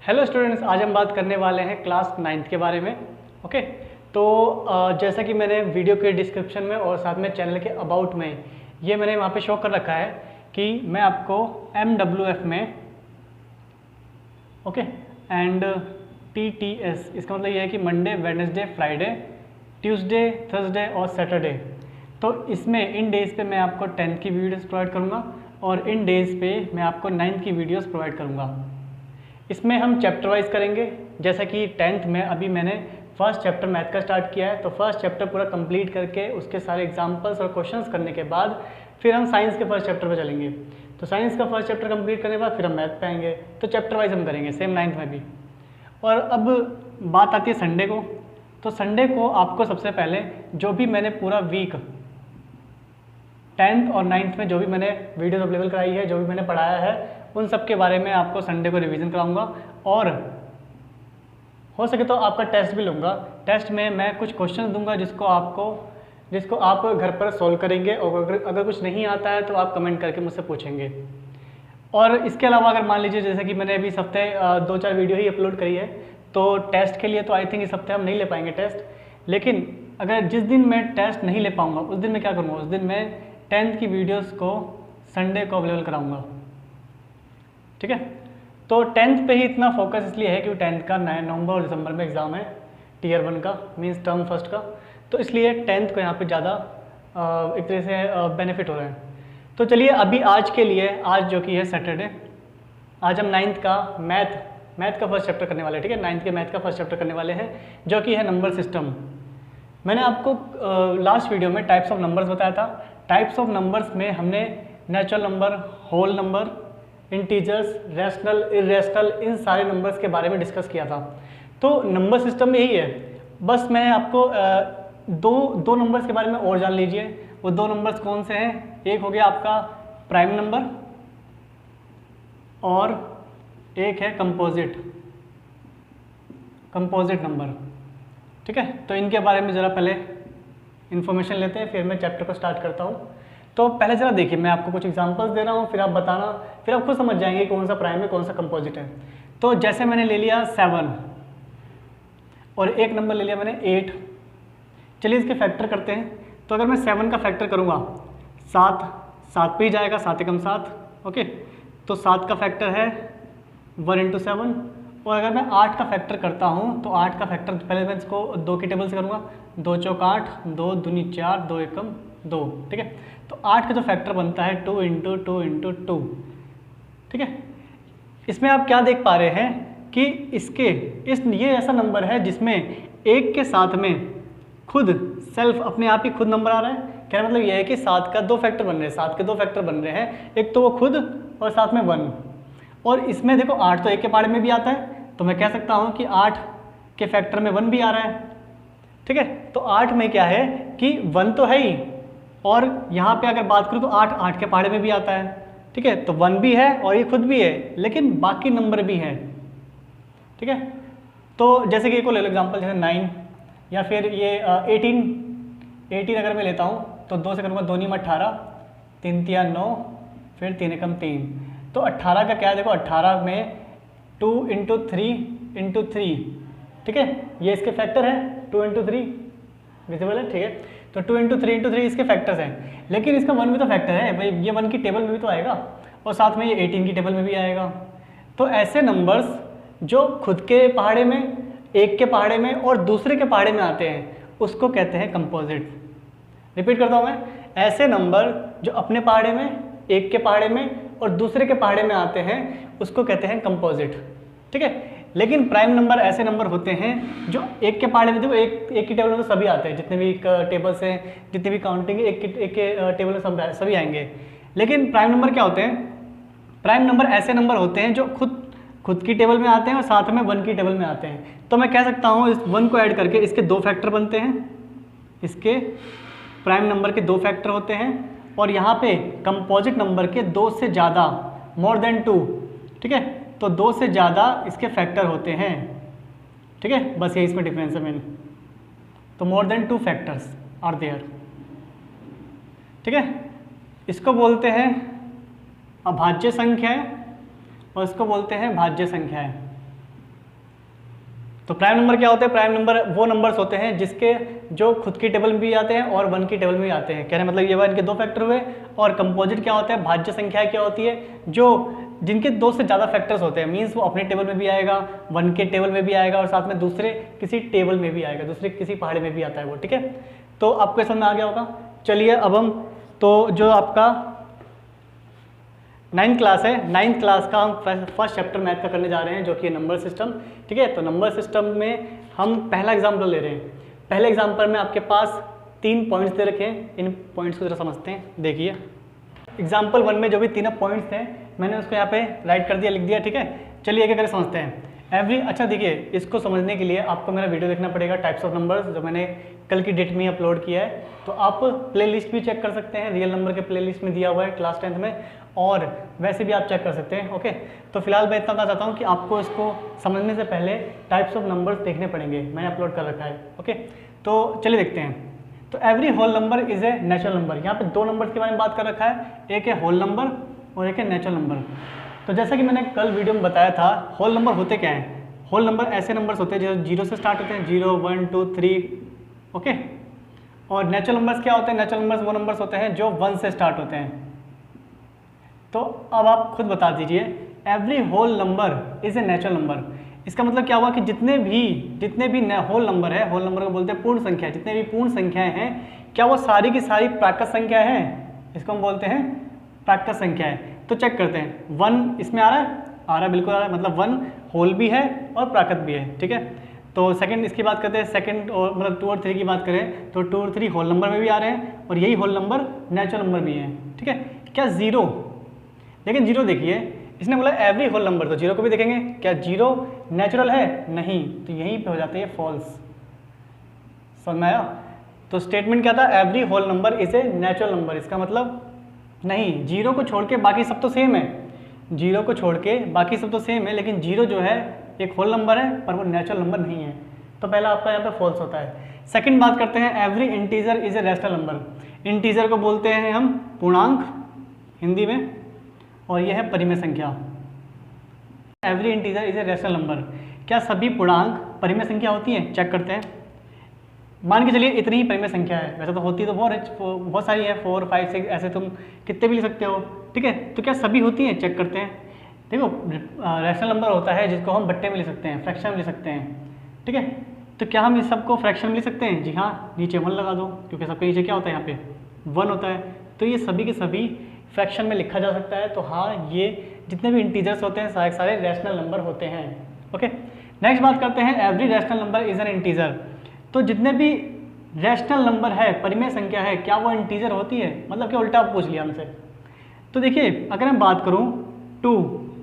Hello students, आज हम बात करने वाले हैं क्लास 9th के बारे में। ओके, तो जैसा कि मैंने वीडियो के डिस्क्रिप्शन में और साथ में चैनल के अबाउट में ये मैंने वहाँ पे शो कर रखा है कि मैं आपको MWF में ओके एंड TTS, इसका मतलब ये है कि Monday, Wednesday, Friday, Tuesday, Thursday और सैटरडे। तो इसमें इन डेज़ पे मैं आपको 10th की वीडियोस प्रोवाइड करूँगा और इन डेज़ पे मैं आपको 9th की वीडियोस प्रोवाइड करूँगा। इसमें हम चैप्टर वाइज करेंगे। जैसा कि 10th में अभी मैंने फर्स्ट चैप्टर मैथ का स्टार्ट किया है, तो फर्स्ट चैप्टर पूरा कंप्लीट करके उसके सारे एग्जांपल्स और क्वेश्चंस करने के बाद फिर हम साइंस के फर्स्ट चैप्टर पे चलेंगे। तो साइंस का फर्स्ट चैप्टर कंप्लीट करने के बाद फिर हम मैथ पे आएंगे। तो चैप्टर वाइज हम करेंगे, सेम 9th में भी। और अब बात आती है संडे को। तो संडे को आपको सबसे पहले जो भी मैंने पूरा वीक 10th और 9th में जो भी मैंने वीडियोस अवेलेबल कराई है, जो भी मैंने पढ़ाया है, उन सब के बारे में आपको संडे को रिवीजन कराऊंगा और हो सके तो आपका टेस्ट भी लूँगा। टेस्ट में मैं कुछ क्वेश्चन दूंगा जिसको आप घर पर सॉल्व करेंगे और अगर कुछ नहीं आता है तो आप कमेंट करके मुझसे पूछेंगे। और इसके अलावा अगर मान लीजिए जैसे कि मैंने अभी इस हफ्ते 2-4 वीडियो ही अपलोड करी है, तो टेस्ट के लिए तो आई थिंक इस हफ्ते हम नहीं ले पाएंगे टेस्ट। लेकिन अगर जिस दिन मैं टेस्ट नहीं ले पाऊँगा उस दिन मैं क्या करूँगा, उस दिन मैं 10th की वीडियोज़ को संडे को अवेलेबल कराऊँगा। ठीक है, तो 10th पे ही इतना फोकस इसलिए है क्योंकि 10th का नवंबर और दिसंबर में एग्ज़ाम है टीयर 1 का, मींस टर्म फर्स्ट का। तो इसलिए 10th को यहाँ पे ज़्यादा एक तरह से बेनिफिट हो रहा है। तो चलिए अभी आज के लिए, आज जो कि है सैटरडे, आज हम 9th का मैथ का फर्स्ट चैप्टर करने वाले हैं। ठीक है, 9th के मैथ का फर्स्ट चैप्टर करने वाले हैं जो कि है नंबर सिस्टम। मैंने आपको लास्ट वीडियो में टाइप्स ऑफ नंबर्स बताया था। टाइप्स ऑफ नंबर्स में हमने natural number, whole number, integers, rational, irrational, इन सारे नंबर्स के बारे में डिस्कस किया था। तो नंबर सिस्टम में यही है। बस मैं आपको दो नंबर्स के बारे में और जान लीजिए। वो दो नंबर्स कौन से हैं? एक हो गया आपका प्राइम नंबर और एक है कंपोजिट नंबर। ठीक है, तो इनके बारे में ज़रा पहले इन्फॉर्मेशन लेते हैं, फिर मैं चैप्टर को स्टार्ट करता हूँ। तो पहले ज़रा देखिए, मैं आपको कुछ एग्जांपल्स दे रहा हूँ, फिर आप बताना, फिर आप खुद समझ जाएंगे कौन सा प्राइम है, कौन सा कंपोजिट है। तो जैसे मैंने ले लिया 7 और एक नंबर ले लिया मैंने 8। चलिए इसके फैक्टर करते हैं। तो अगर मैं 7 का फैक्टर करूँगा, 7 पे ही जाएगा, 7 एकम 7। ओके, तो 7 का फैक्टर है 1 × 7। और अगर मैं 8 का फैक्टर करता हूँ तो 8 का फैक्टर पहले मैं इसको 2 की टेबल से करूँगा। 2 चौक 8, 2 दूनी 4, 2 एकम 2। ठीक है, तो 8 का जो फैक्टर बनता है 2 × 2 × 2। ठीक है, इसमें आप क्या देख पा रहे हैं कि ये ऐसा नंबर है जिसमें एक के साथ में खुद सेल्फ अपने आप ही खुद नंबर आ रहा है। कहने मतलब यह है कि 7 का 2 फैक्टर बन रहे हैं, 7 के 2 फैक्टर बन रहे हैं, एक तो वो खुद और साथ में 1। और इसमें देखो 8 तो एक के पहाड़े में भी आता है, तो मैं कह सकता हूँ कि 8 के फैक्टर में 1 भी आ रहा है। ठीक है, तो 8 में क्या है कि 1 तो है ही, और यहाँ पे अगर बात करूँ तो 8 के पहाड़े में भी आता है। ठीक है, तो 1 भी है और ये खुद भी है, लेकिन बाकी नंबर भी हैं। ठीक है, तो जैसे कि एक ले लो एग्जाम्पल, जैसे 9 या फिर ये 18 अगर मैं लेता हूँ तो 2 से करूँगा, 2 × 18, 3 × 3 9, फिर 3 एकम 3। तो 18 का क्या है, देखो 18 में 2 × 3 × 3। ठीक है, ये इसके फैक्टर है 2 × 3, विजिबल है। ठीक है, तो 2 × 3 × 3 इसके फैक्टर्स हैं, लेकिन इसका 1 भी तो फैक्टर है भाई, ये 1 की टेबल में भी तो आएगा और साथ में ये 18 की टेबल में भी आएगा। तो ऐसे नंबर्स जो खुद के पहाड़े में, एक के पहाड़े में और दूसरे के पहाड़े में आते हैं, उसको कहते हैं कंपोजिट। रिपीट करता हूँ मैं, ऐसे नंबर जो अपने पहाड़े में, एक के पहाड़े में और दूसरे के पहाड़े में आते हैं, उसको कहते हैं कंपोजिट। ठीक है, लेकिन प्राइम नंबर ऐसे नंबर होते हैं जो एक के पहाड़े में, देखो एक की टेबल में तो सभी आते हैं, जितने भी टेबल्स हैं, जितनी भी काउंटिंग एक के टेबल में सभी आएंगे। लेकिन प्राइम नंबर क्या होते हैं? प्राइम नंबर ऐसे नंबर होते हैं जो खुद की टेबल में आते हैं और साथ में 1 की टेबल में आते हैं। तो मैं कह सकता हूँ इस 1 को ऐड करके इसके 2 फैक्टर बनते हैं, इसके प्राइम नंबर के 2 फैक्टर होते हैं, और यहाँ पे कंपोजिट नंबर के 2 से ज़्यादा, मोर देन 2। ठीक है, तो 2 से ज़्यादा इसके फैक्टर होते हैं। ठीक है, बस यही इसमें डिफरेंस है मेन। तो more than 2 factors are there. ठीक है, इसको बोलते हैं अभाज्य संख्याएं और इसको बोलते हैं भाज्य संख्याएं। तो प्राइम नंबर क्या होते हैं? प्राइम नंबर वो नंबर्स होते हैं जिसके जो खुद की टेबल में भी आते हैं और 1 की टेबल में भी आते हैं। कहने मतलब ये 1 के 2 फैक्टर हुए। और कंपोजिट क्या होता है? भाज्य संख्या क्या होती है? जो जिनके 2 से ज़्यादा फैक्टर्स होते हैं, मीन्स वो अपने टेबल में भी आएगा, 1 के टेबल में भी आएगा और साथ में दूसरे किसी टेबल में भी आएगा, दूसरे किसी पहाड़ी में भी आता है वो। ठीक है, तो आपको समझ में आ गया होगा। चलिए अब हम तो जो आपका 9th क्लास है, 9th क्लास का हम फर्स्ट चैप्टर मैथ का करने जा रहे हैं जो कि नंबर सिस्टम। ठीक है, तो नंबर सिस्टम में हम पहला एग्जाम्पल ले रहे हैं। पहले एग्जाम्पल में आपके पास 3 पॉइंट्स दे रखे हैं, इन पॉइंट्स को जरा समझते हैं। देखिए एग्जाम्पल 1 में जो भी 3 पॉइंट्स थे मैंने उसको यहाँ पे राइट कर दिया, लिख दिया। ठीक है, चलिए एक एक समझते हैं। अच्छा देखिए, इसको समझने के लिए आपको मेरा वीडियो देखना पड़ेगा, टाइप्स ऑफ नंबर्स, जो मैंने कल की डेट में अपलोड किया है। तो आप प्लेलिस्ट भी चेक कर सकते हैं, रियल नंबर के प्लेलिस्ट में दिया हुआ है क्लास 10th में, और वैसे भी आप चेक कर सकते हैं। ओके, तो फिलहाल मैं इतना कहना चाहता हूँ कि आपको इसको समझने से पहले टाइप्स ऑफ नंबर्स देखने पड़ेंगे, मैंने अपलोड कर रखा है। ओके, तो चलिए देखते हैं। तो every whole number is a natural number. यहाँ पे 2 नंबर्स के बारे में बात कर रखा है, एक है होल नंबर और एक है नेचुरल नंबर। तो जैसा कि मैंने कल वीडियो में बताया था, होल नंबर होते क्या हैं? होल नंबर ऐसे नंबर्स होते हैं जो 0 से स्टार्ट होते हैं, 0 1 2 3। ओके, और नेचुरल नंबर्स क्या होते हैं? नेचुरल नंबर्स वो नंबर्स होते हैं जो 1 से स्टार्ट होते हैं। तो अब आप खुद बता दीजिए, every whole number is a natural number. इसका मतलब क्या हुआ कि जितने भी होल नंबर है, होल नंबर को बोलते हैं पूर्ण संख्या, जितने भी पूर्ण संख्याएं हैं, क्या वो सारी की सारी प्राकृत संख्या है? इसको हम बोलते हैं प्राकृत संख्या है। तो चेक करते हैं, 1 इसमें आ रहा है? आ रहा है, बिल्कुल आ रहा है। मतलब 1 होल भी है और प्राकृत भी है। ठीक है, तो सेकंड इसकी बात करते हैं, सेकंड और मतलब 2 और 3 की बात करें तो 2 और 3 होल नंबर में भी आ रहे हैं और यही होल नंबर नेचुरल नंबर भी हैं। ठीक है, क्या 0? लेकिन 0 देखिए, इसने बोला एवरी होल नंबर, तो 0 को भी देखेंगे, क्या 0 नेचुरल है? नहीं, तो यहीं पे हो जाती है फॉल्स। समझ में आया? तो स्टेटमेंट क्या था? Every whole number is a natural number. इसका मतलब नहीं, 0 को छोड़ के बाकी सब तो सेम है, 0 को छोड़ के बाकी सब तो सेम है, लेकिन 0 जो है एक होल नंबर है पर वो नेचुरल नंबर नहीं है। तो पहला आपका यहाँ पे फॉल्स होता है। सेकंड बात करते हैं, every integer is a rational number. Integer को बोलते हैं हम पूर्णांक हिंदी में, और यह है परिमेय संख्या। Every integer is a rational number. क्या सभी पूर्णांक परिमेय संख्या होती हैं? चेक करते हैं। मान के चलिए इतनी ही परिमेय संख्या है, वैसे तो होती तो बहुत सारी है, 4 5 6, ऐसे तुम कितने भी लिख सकते हो। ठीक है, तो क्या सभी होती हैं? चेक करते हैं। देखो, रैशनल नंबर होता है जिसको हम बट्टे में लिख सकते हैं, फ्रैक्शन में लिख सकते हैं। ठीक है, तो क्या हम इस सबको फ्रैक्शन में लिख सकते हैं? जी हाँ, नीचे 1 लगा दो, क्योंकि सबके नीचे क्या होता है? यहाँ पे 1 होता है। तो ये सभी के सभी फ्रैक्शन में लिखा जा सकता है। तो हाँ, ये जितने भी इंटीजर्स होते हैं सारे रैशनल नंबर होते हैं। ओके, नेक्स्ट बात करते हैं, every rational number is an integer. तो जितने भी रैशनल नंबर है, परिमेय संख्या है, क्या वो इंटीजर होती है? मतलब कि उल्टा पूछ लिया हमसे। तो देखिए, अगर मैं बात करूँ 2,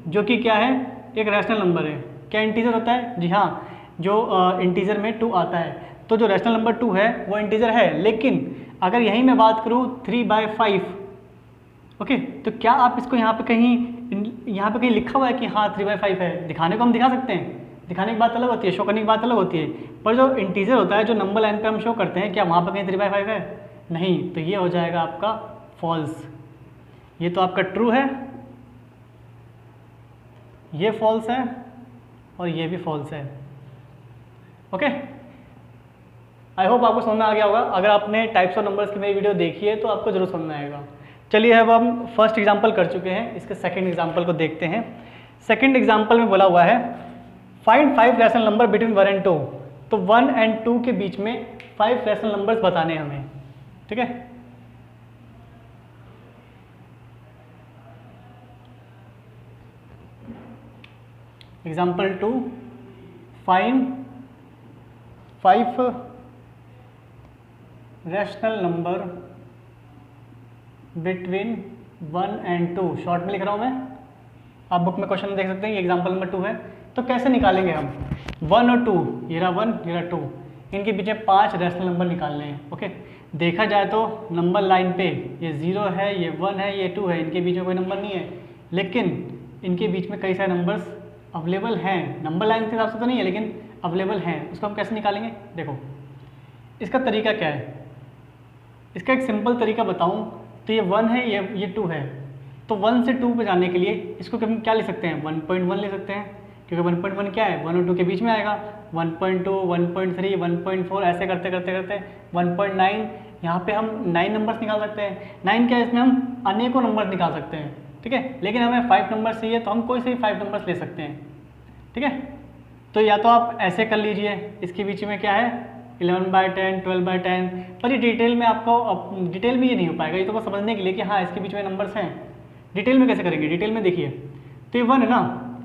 जो कि क्या है? एक रैशनल नंबर है, क्या इंटीजर होता है? जी हाँ, जो इंटीजर में 2 आता है, तो जो रैशनल नंबर 2 है वो इंटीजर है। लेकिन अगर यहीं मैं बात करूँ 3/5, ओके, तो क्या आप इसको यहाँ पे कहीं लिखा हुआ है कि हाँ 3/5 है? दिखाने को हम दिखा सकते हैं, दिखाने की बात अलग होती है, शो करने की बात अलग होती है, पर जो इंटीजर होता है, जो नंबर लाइन पे हम शो करते हैं, क्या वहाँ पर कहीं 3/5 है? नहीं, तो ये हो जाएगा आपका फॉल्स। ये तो आपका ट्रू है, ये फॉल्स है और ये भी फॉल्स है। ओके, आई होप आपको समझ में आ गया होगा। अगर आपने टाइप्स ऑफ नंबर्स की मेरी वीडियो देखी है तो आपको जरूर समझ में आएगा। चलिए, अब हम फर्स्ट एग्जाम्पल कर चुके हैं, इसके सेकंड एग्जाम्पल को देखते हैं। सेकंड एग्जाम्पल में बोला हुआ है, find 5 rational number between 1 and 2। तो 1 and 2 के बीच में 5 रैशनल नंबर्स बताने हैं हमें। ठीक है, example 2, find 5 rational number between 1 and 2। Short में लिख रहा हूँ मैं, आप बुक में क्वेश्चन देख सकते हैं, ये एग्जाम्पल नंबर 2 है। तो कैसे निकालेंगे हम? 1 और 2, ये रहा 1, ये रहा 2, इनके पीछे 5 रैशनल नंबर निकालने हैं। ओके, देखा जाए तो नंबर लाइन पे ये 0 है, ये 1 है, ये 2 है, इनके बीच में कोई नंबर नहीं है, लेकिन इनके बीच में कई सारे नंबर्स अवेलेबल हैं। नंबर लाइन के हिसाब से तो नहीं है, लेकिन अवेलेबल हैं। उसको हम कैसे निकालेंगे? देखो, इसका तरीका क्या है? इसका एक सिंपल तरीका बताऊँ तो ये 1 है, ये 2 है। तो 1 से 2 पे जाने के लिए इसको क्या लिख सकते हैं? 1.1 ले सकते हैं, क्योंकि 1.1 क्या है, 1 और 2 के बीच में आएगा। 1.2, 1.3, 1.4 ऐसे करते करते करते 1.9, यहाँ पे हम 9 नंबर्स निकाल सकते हैं। 9 क्या है, इसमें हम अनेकों नंबर निकाल सकते हैं, ठीक है। लेकिन हमें 5 नंबर चाहिए तो हम कोई से भी 5 नंबर्स ले सकते हैं, ठीक है। तो या तो आप ऐसे कर लीजिए, इसके बीच में क्या है 11/10, 12/10, पर ये डिटेल में आपको डिटेल में ये नहीं हो पाएगा, ये तो बस समझने के लिए कि हाँ इसके बीच में नंबर्स हैं। डिटेल में कैसे करेंगे, डिटेल में देखिए, तो ये 1 है ना,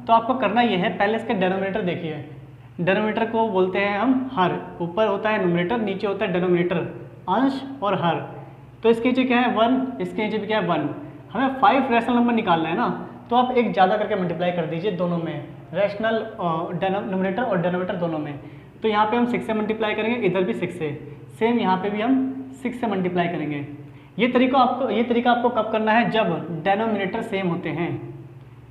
तो आपको करना ये है, पहले इसका डेनोमिनेटर देखिए। डेनोमिनेटर को बोलते हैं हम हर, ऊपर होता है न्यूमरेटर, नीचे होता है डेनोमिनेटर, अंश और हर। तो इसके नीचे क्या है 1, इसके नीचे भी क्या है 1। हमें 5 रैशनल नंबर निकालना है ना, तो आप एक ज़्यादा करके मल्टीप्लाई कर दीजिए दोनों में, रैशनल न्यूमरेटर और डेनोमिनेटर दोनों में। तो यहाँ पे हम 6 से मल्टीप्लाई करेंगे, इधर भी 6 से, सेम यहाँ पे भी हम 6 से मल्टीप्लाई करेंगे। ये तरीका आपको कब करना है, जब डेनोमिनेटर सेम होते हैं।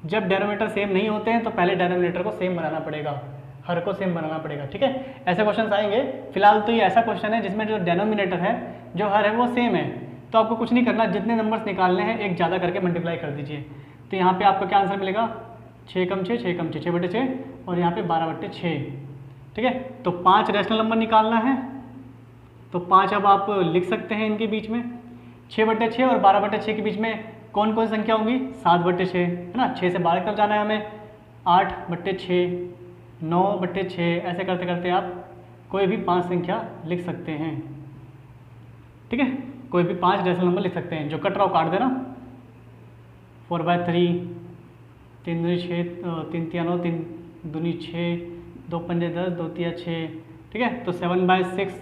जब डेनोमिनेटर सेम नहीं होते हैं तो पहले डेनोमिनेटर को सेम बनाना पड़ेगा, हर को सेम बनाना पड़ेगा, ठीक है। ऐसे क्वेश्चन आएंगे। फिलहाल तो ये ऐसा क्वेश्चन है जिसमें जो डेनोमिनेटर है, जो हर है वो सेम है, तो आपको कुछ नहीं करना, जितने नंबर्स निकालने हैं एक ज़्यादा करके मल्टीप्लाई कर दीजिए। तो यहाँ पे आपको क्या आंसर मिलेगा, 6 कम 6, 6 कम 6, 6/6, और यहाँ पे 12/6, ठीक है। तो 5 रैशनल नंबर निकालना है, तो 5 अब आप लिख सकते हैं इनके बीच में। 6/6 और 12/6 के बीच में कौन कौन सी संख्या होंगी, 7/6 है ना, 6 से 12 की तरफ जाना है हमें, 8/6, 9/6, ऐसे करते करते आप कोई भी 5 संख्या लिख सकते हैं, ठीक है। कोई भी 5 रैशनल नंबर लिख सकते हैं, जो कट रहा हो काट देना। 4/3, 3 दूनी 6, 3 तिया 9, 3 दूनी 6, 2 पंजे 10, 2 तिया 6, ठीक है। तो 7/6,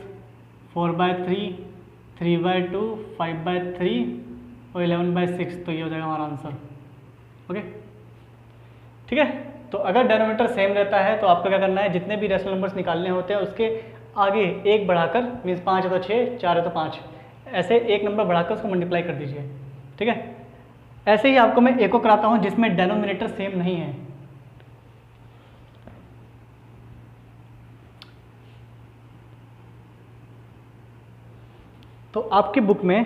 4/3, 3/2, 5/3 और 11/6, तो ये हो जाएगा हमारा आंसर, ओके, ठीक है। तो अगर डेनोमिनेटर सेम रहता है तो आपको क्या करना है, जितने भी रैशनल नंबर्स निकालने होते हैं उसके आगे एक बढ़ाकर, मीन्स 5 है तो 6, 4 है तो 5, ऐसे एक नंबर बढ़ाकर उसको मल्टीप्लाई कर दीजिए, ठीक है। ऐसे ही आपको मैं एक को कराता हूँ जिसमें डेनोमिनेटर सेम नहीं है। तो आपकी बुक में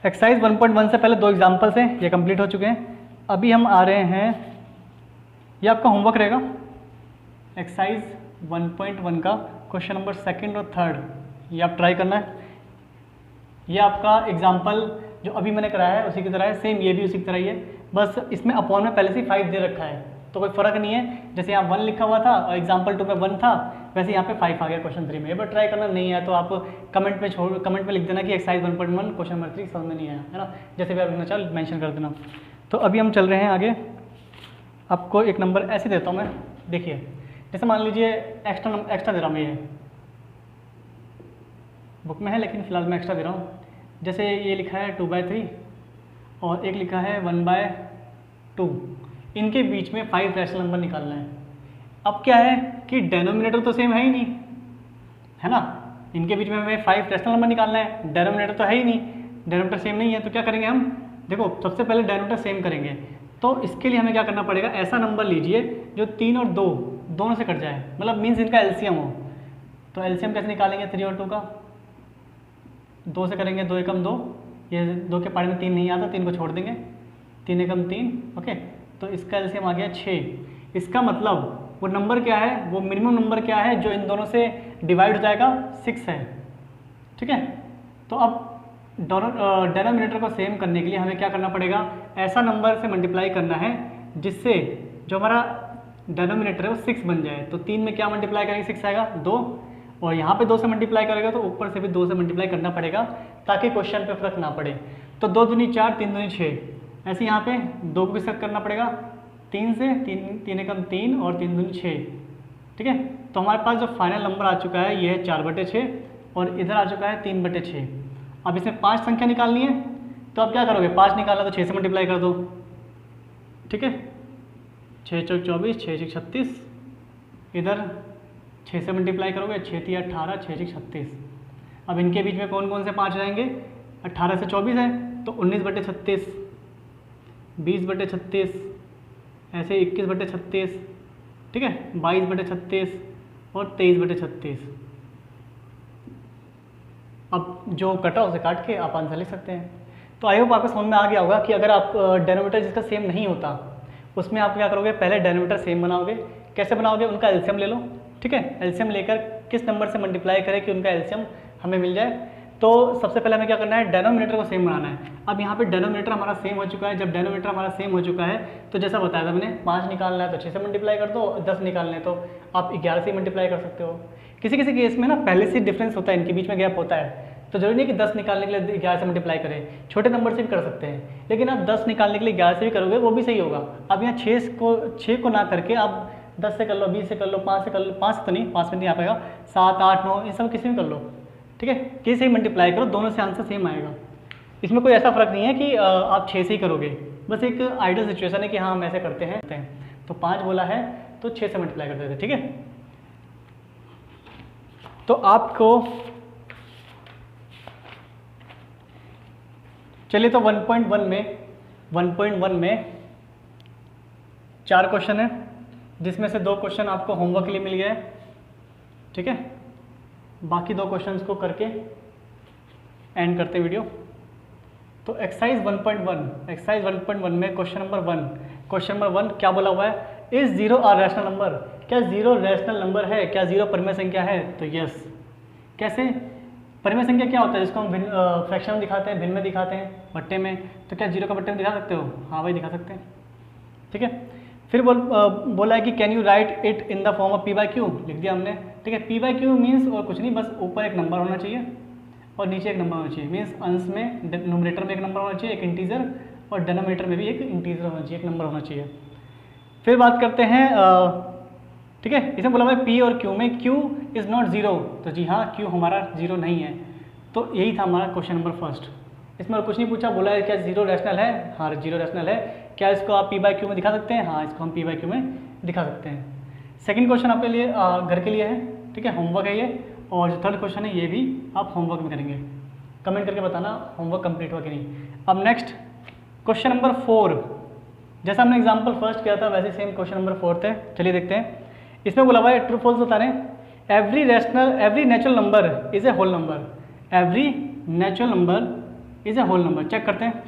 एक्सरसाइज 1.1 से पहले 2 एग्जाम्पल्स हैं, ये कंप्लीट हो चुके हैं। अभी हम आ रहे हैं, ये आपका होमवर्क रहेगा, एक्सरसाइज 1.1 का क्वेश्चन नंबर 2 और 3, ये आप ट्राई करना है। ये आपका एग्जाम्पल जो अभी मैंने कराया है उसी की तरह है, सेम ये भी उसी की तरह ही है, बस इसमें अपॉन में पहले से 5 दे रखा है, तो कोई फ़र्क नहीं है। जैसे यहाँ 1 लिखा हुआ था और एग्जाम्पल 2 में 1 था, वैसे यहाँ पे 5 आ गया क्वेश्चन 3 में। एक बार ट्राई करना, नहीं है तो आप कमेंट में लिख देना कि एक्सरसाइज 1.1 क्वेश्चन नंबर 3 समझ में नहीं आया, है ना, जैसे भी आप लिखना चाहो मेंशन कर देना। तो अभी हम चल रहे हैं आगे। आपको एक नंबर ऐसे देता हूँ मैं, देखिए, जैसे मान लीजिए एक्स्ट्रा दे रहा हूँ मैं, ये बुक में है लेकिन फिलहाल मैं एक्स्ट्रा दे रहा हूँ। जैसे ये लिखा है 2/3 और एक लिखा है 1/2, इनके बीच में 5 रैशनल नंबर निकालना है। अब क्या है कि डेनोमिनेटर तो सेम है ही नहीं, है ना, इनके बीच में हमें 5 रैशनल नंबर निकालना है, डेनोमिनेटर तो है ही नहीं, डेनोमिनेटर सेम नहीं है, तो क्या करेंगे हम, देखो सबसे पहले डेनोमिनेटर सेम करेंगे, तो इसके लिए हमें क्या करना पड़ेगा, ऐसा नंबर लीजिए जो 3 और 2 दोनों से कट जाए, मतलब मीन्स इनका एलसीएम हो। तो एलसीएम कैसे निकालेंगे 3 और 2 का, 2 से करेंगे, 2 एकम 2, ये 2 के पारे में 3 नहीं आता, 3 को छोड़ देंगे, 3 एकम 3, ओके। तो इसका एलसीएम आ गया 6। इसका मतलब वो नंबर क्या है, वो मिनिमम नंबर क्या है जो इन दोनों से डिवाइड हो जाएगा, 6 है, ठीक है। तो अब डेनोमिनेटर को सेम करने के लिए हमें क्या करना पड़ेगा, ऐसा नंबर से मल्टीप्लाई करना है जिससे जो हमारा डेनोमिनेटर है वो 6 बन जाए। तो 3 में क्या मल्टीप्लाई करेंगे, 6 आएगा 2, और यहाँ पे 2 से मल्टीप्लाई करेगा तो ऊपर से भी 2 से मल्टीप्लाई करना पड़ेगा ताकि क्वेश्चन पे फर्क ना पड़े। तो 2 दूनी 4, 3 दूनी 6, ऐसे यहाँ पे 2 को किस करना पड़ेगा, 3 से, 3 एकम 3 और 3 दूनी 6, ठीक है। तो हमारे पास जो फाइनल नंबर आ चुका है ये है 4/6 और इधर आ चुका है 3/6। अब इसमें 5 संख्या निकालनी है, तो अब क्या करोगे, 5 निकालना तो 6 से मल्टीप्लाई कर दो, ठीक है। 6 चौक 24, 6 छक 36, इधर 6 से मल्टीप्लाई करोगे, 6 तिया 18, 6 छक 36। अब इनके बीच में कौन कौन से 5 जाएंगे, 18 से 24 है तो 19/36, 20/36, ऐसे 21/36, ठीक है, 22/36 और 23/36। अब जो कटा उसे काट के आप आंसर लिख सकते हैं। तो आई होप आपको समझ में आ गया होगा कि अगर आप डेनोमिनेटर जिसका सेम नहीं होता उसमें आप क्या करोगे, पहले डिनोमिनेटर सेम बनाओगे। कैसे बनाओगे, उनका एलसीएम ले लो, ठीक है। एलसीएम लेकर किस नंबर से मल्टीप्लाई करें कि उनका एलसीएम हमें मिल जाए। तो सबसे पहले हमें क्या करना है, डिनोमिनेटर को सेम बनाना है। अब यहाँ पे डिनोमिनेटर हमारा सेम हो चुका है। जब डिनोमिनेटर हमारा सेम हो चुका है तो जैसा बताया था मैंने, 5 निकालना है तो 6 से मल्टीप्लाई कर दो, 10 निकालना है तो आप 11 से मल्टीप्लाई कर सकते हो। किसी किसी केस में ना पहले से डिफरेंस होता है, इनके बीच में गैप होता है, तो जरूरी नहीं कि 10 निकालने के लिए 11 से मल्टीप्लाई करें, छोटे नंबर से भी कर सकते हैं। लेकिन आप 10 निकालने के लिए 11 से भी करोगे वो भी सही होगा। अब यहाँ 6 को ना करके आप 10 से कर लो, 20 से कर लो, 5 से कर लो, 5 तो नहीं, 5 में नहीं आ पाएगा, 7, 8, 9 इन सब किसी में कर लो, ठीक है। किसी से ही मल्टीप्लाई करो, दोनों से आंसर सेम आएगा। इसमें कोई ऐसा फर्क नहीं है कि आप 6 से ही करोगे, बस एक आइडियल सिचुएशन है कि हाँ हम ऐसे करते हैं। तो 5 बोला है तो 6 से मल्टीप्लाई कर देते, ठीक है। तो आपको चलिए, तो 1.1 में 4 क्वेश्चन है, जिसमें से 2 क्वेश्चन आपको होमवर्क के लिए मिल गया है, ठीक है। बाकी 2 क्वेश्चंस को करके एंड करते वीडियो। तो एक्सरसाइज 1.1 में क्वेश्चन नंबर 1 क्या बोला हुआ है, इज 0 आर रैशनल नंबर। क्या 0 रैशनल नंबर है, क्या 0 परिमेय संख्या है, तो यस। कैसे, परिमेय संख्या क्या होता है, जिसको हम फ्रैक्शन में दिखाते हैं, भिन्न में दिखाते हैं, बट्टे में, तो क्या 0 का बट्टे में दिखा सकते हो, हाँ भाई दिखा सकते हैं, ठीक है। फिर बोला है कि can you right it in the form of p/q, लिख दिया हमने, ठीक है। p/q मीन्स और कुछ नहीं, बस ऊपर एक नंबर होना चाहिए और नीचे एक नंबर होना चाहिए। मीन्स अंश में, न्यूमरेटर में एक नंबर होना चाहिए, एक इंटीजर, और डिनोमिनेटर में भी एक इंटीजर होना चाहिए, एक नंबर होना चाहिए। फिर बात करते हैं, ठीक है, इसमें बोला हुआ है p और q में q इज़ नॉट 0, तो जी हाँ q हमारा 0 नहीं है। तो यही था हमारा क्वेश्चन नंबर 1। इसमें और कुछ नहीं पूछा, बोला है क्या 0 रैशनल है, हाँ 0 रैशनल है। क्या इसको आप p/q में दिखा सकते हैं, हाँ इसको हम p/q में दिखा सकते हैं। सेकंड क्वेश्चन आपके लिए घर के लिए है, ठीक है, होमवर्क है ये। और जो थर्ड क्वेश्चन है ये भी आप होमवर्क में करेंगे, कमेंट करके बताना होमवर्क कंप्लीट हुआ कि नहीं। अब नेक्स्ट क्वेश्चन नंबर 4, जैसा हमने एग्जाम्पल फर्स्ट किया था वैसे सेम क्वेश्चन नंबर 4 है। चलिए देखते हैं। इसमें बोला हुआ है ट्रू फॉल्स बता रहे हैं, every natural number is a whole number, every natural number is a whole number. Check करते हैं,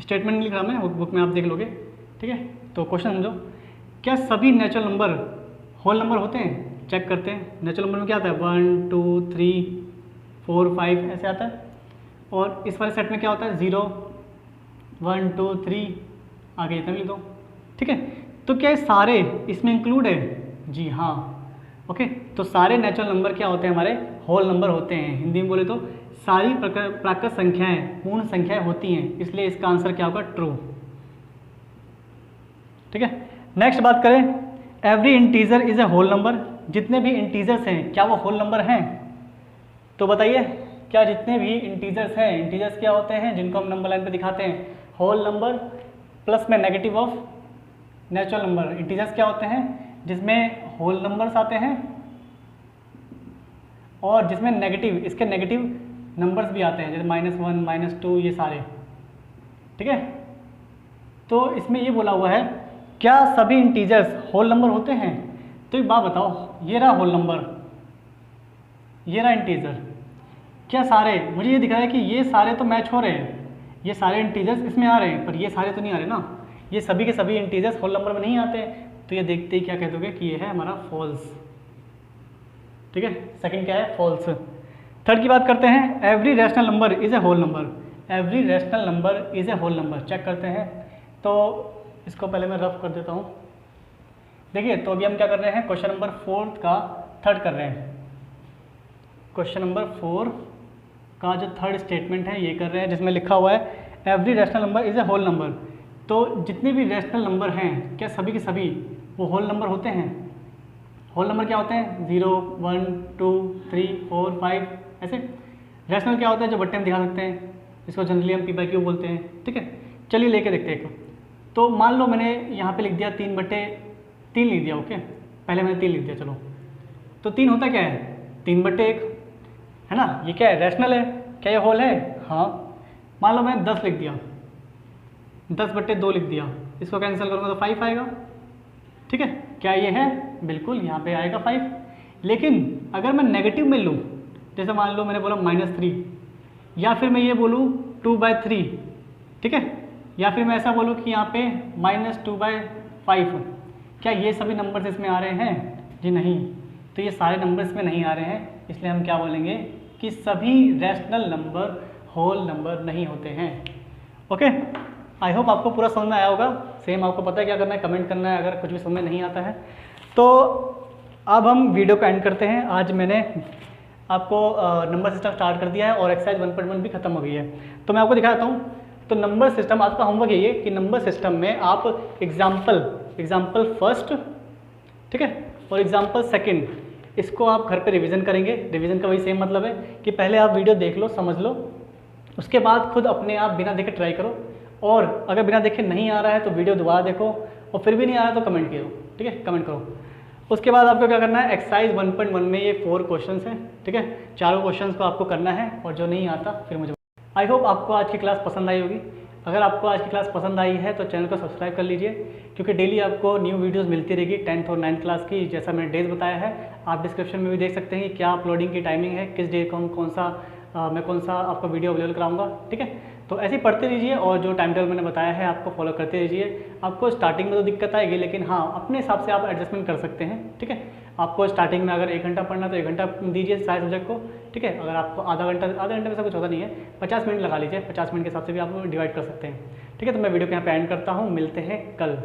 स्टेटमेंट लिख रहा मैं, बुक में आप देख लोगे, ठीक है। तो क्वेश्चन समझो, क्या सभी नेचुरल नंबर होल नंबर होते हैं। चेक करते हैं, नेचुरल नंबर में क्या आता है, 1 2 3 4 5 ऐसे आता है। और इस वाले सेट में क्या होता है, 0 1 2 3 आगे इतना भी लिख दो, ठीक है। तो क्या ये सारे इसमें इंक्लूड है, जी हाँ, ओके। तो सारे नेचुरल नंबर क्या होते हैं, हमारे होल नंबर होते हैं। हिंदी में बोले तो सारी प्राकृत संख्याएं पूर्ण संख्याएं होती हैं, इसलिए इसका आंसर क्या होगा, ट्रू, ठीक है। नेक्स्ट बात करें, every integer is a whole number, जितने भी इंटीजर्स हैं क्या वो होल नंबर हैं। तो बताइए, क्या जितने भी इंटीजर्स हैं, इंटीजर्स क्या होते हैं जिनको हम नंबर लाइन पे दिखाते हैं, होल नंबर प्लस में negative of natural number. Integers क्या होते हैं, जिसमें होल नंबर्स आते हैं और जिसमें नेगेटिव, इसके नेगेटिव नंबर्स भी आते हैं, जैसे -1 -2 ये सारे, ठीक है। तो इसमें ये बोला हुआ है, क्या सभी इंटीजर्स होल नंबर होते हैं। तो एक बात बताओ, ये रहा होल नंबर, ये रहा इंटीजर, क्या सारे, मुझे ये दिख रहा है कि ये सारे तो मैच हो रहे हैं, ये सारे इंटीजर्स इसमें आ रहे हैं, पर ये सारे तो नहीं आ रहे ना, ये सभी के सभी इंटीजर्स होल नंबर में नहीं आते। तो ये देखते ही क्या कह दोगे कि ये है हमारा फॉल्स, ठीक है। सेकंड क्या है, फॉल्स। थर्ड की बात करते हैं, every rational number is a whole number, every rational number is a whole number. Check करते हैं, तो इसको पहले मैं रफ कर देता हूँ। देखिए, तो अभी हम क्या कर रहे हैं, क्वेश्चन नंबर 4 का थर्ड कर रहे हैं। क्वेश्चन नंबर 4 का जो थर्ड स्टेटमेंट है ये कर रहे हैं, जिसमें लिखा हुआ है every rational number is a whole number. तो जितने भी रैशनल नंबर हैं क्या सभी के सभी वो होल नंबर होते हैं। होल नंबर क्या होते हैं, 0 1 2 3 4 5 ऐसे। रैशनल क्या होता है, जो बट्टे में दिखा सकते हैं, इसको जनरली हम p/q बोलते हैं, ठीक है। चलिए लेके देखते हैं एक। तो मान लो मैंने यहाँ पे लिख दिया 3/3 लिख दिया, ओके। पहले मैंने 3 लिख दिया, चलो। तो 3 होता क्या है, 3/1 है ना, ये क्या है, रैशनल है। क्या ये होल है, हाँ। मान लो मैंने 10 लिख दिया, 10/2 लिख दिया, इसको कैंसिल करूँगा तो 5 आएगा, ठीक है। क्या ये है, बिल्कुल यहाँ पे आएगा 5। लेकिन अगर मैं नेगेटिव में लूँ, जैसे मान लो मैंने बोला -3, या फिर मैं ये बोलूँ 2/3, ठीक है। या फिर मैं ऐसा बोलूँ कि यहाँ पे -2/5, क्या ये सभी नंबर्स इसमें आ रहे हैं? जी नहीं, तो ये सारे नंबर्स में नहीं आ रहे हैं, इसलिए हम क्या बोलेंगे कि सभी रैशनल नंबर होल नंबर नहीं होते हैं। ओके, आई होप आपको पूरा समझ में आया होगा। सेम आपको पता है क्या करना है, कमेंट करना है अगर कुछ भी समझ में नहीं आता है। तो अब हम वीडियो को एंड करते हैं। आज मैंने आपको नंबर सिस्टम स्टार्ट कर दिया है और एक्सरसाइज 1.1 भी खत्म हो गई है। तो मैं आपको दिखाता हूँ। तो नंबर सिस्टम, आज का होमवर्क यही है कि नंबर सिस्टम में आप एग्जाम्पल फर्स्ट, ठीक है, और एग्जाम्पल सेकंड, इसको आप घर पे रिवीजन करेंगे। रिवीजन का वही सेम मतलब है कि पहले आप वीडियो देख लो, समझ लो, उसके बाद खुद अपने आप बिना देखे ट्राई करो, और अगर बिना देखे नहीं आ रहा है तो वीडियो दोबारा देखो, और फिर भी नहीं आ रहा है तो कमेंट करो, ठीक है, कमेंट करो। उसके बाद आपको क्या करना है, एक्सरसाइज 1.1 में ये 4 क्वेश्चंस हैं, ठीक है, चारों क्वेश्चंस को आपको करना है, और जो नहीं आता फिर मुझे। आई होप आपको आज की क्लास पसंद आई होगी। अगर आपको आज की क्लास पसंद आई है तो चैनल को सब्सक्राइब कर लीजिए, क्योंकि डेली आपको न्यू वीडियोस मिलती रहेगी 10th और 9th क्लास की, जैसा मैंने डेज बताया है। आप डिस्क्रिप्शन में भी देख सकते हैं कि क्या अपलोडिंग की टाइमिंग है, किस डे मैं कौन सा आपको वीडियो अवेलेबल कराऊंगा, ठीक है। तो ऐसे ही पढ़ते रहिए, और जो टाइम टेबल मैंने बताया है आपको फॉलो करते रहिए। आपको स्टार्टिंग में तो दिक्कत आएगी, लेकिन हाँ, अपने हिसाब से आप एडजस्टमेंट कर सकते हैं, ठीक है। आपको स्टार्टिंग में अगर 1 घंटा पढ़ना तो 1 घंटा दीजिए सारे सब्जेक्ट को, ठीक है। अगर आपको आधा घंटे में ऐसा कुछ होता नहीं है, 50 मिनट लगा लीजिए, 50 मिनट के हिसाब से भी आप डिवाइड कर सकते हैं, ठीक है। तो मैं वीडियो को यहाँ पे एंड करता हूँ, मिलते हैं कल।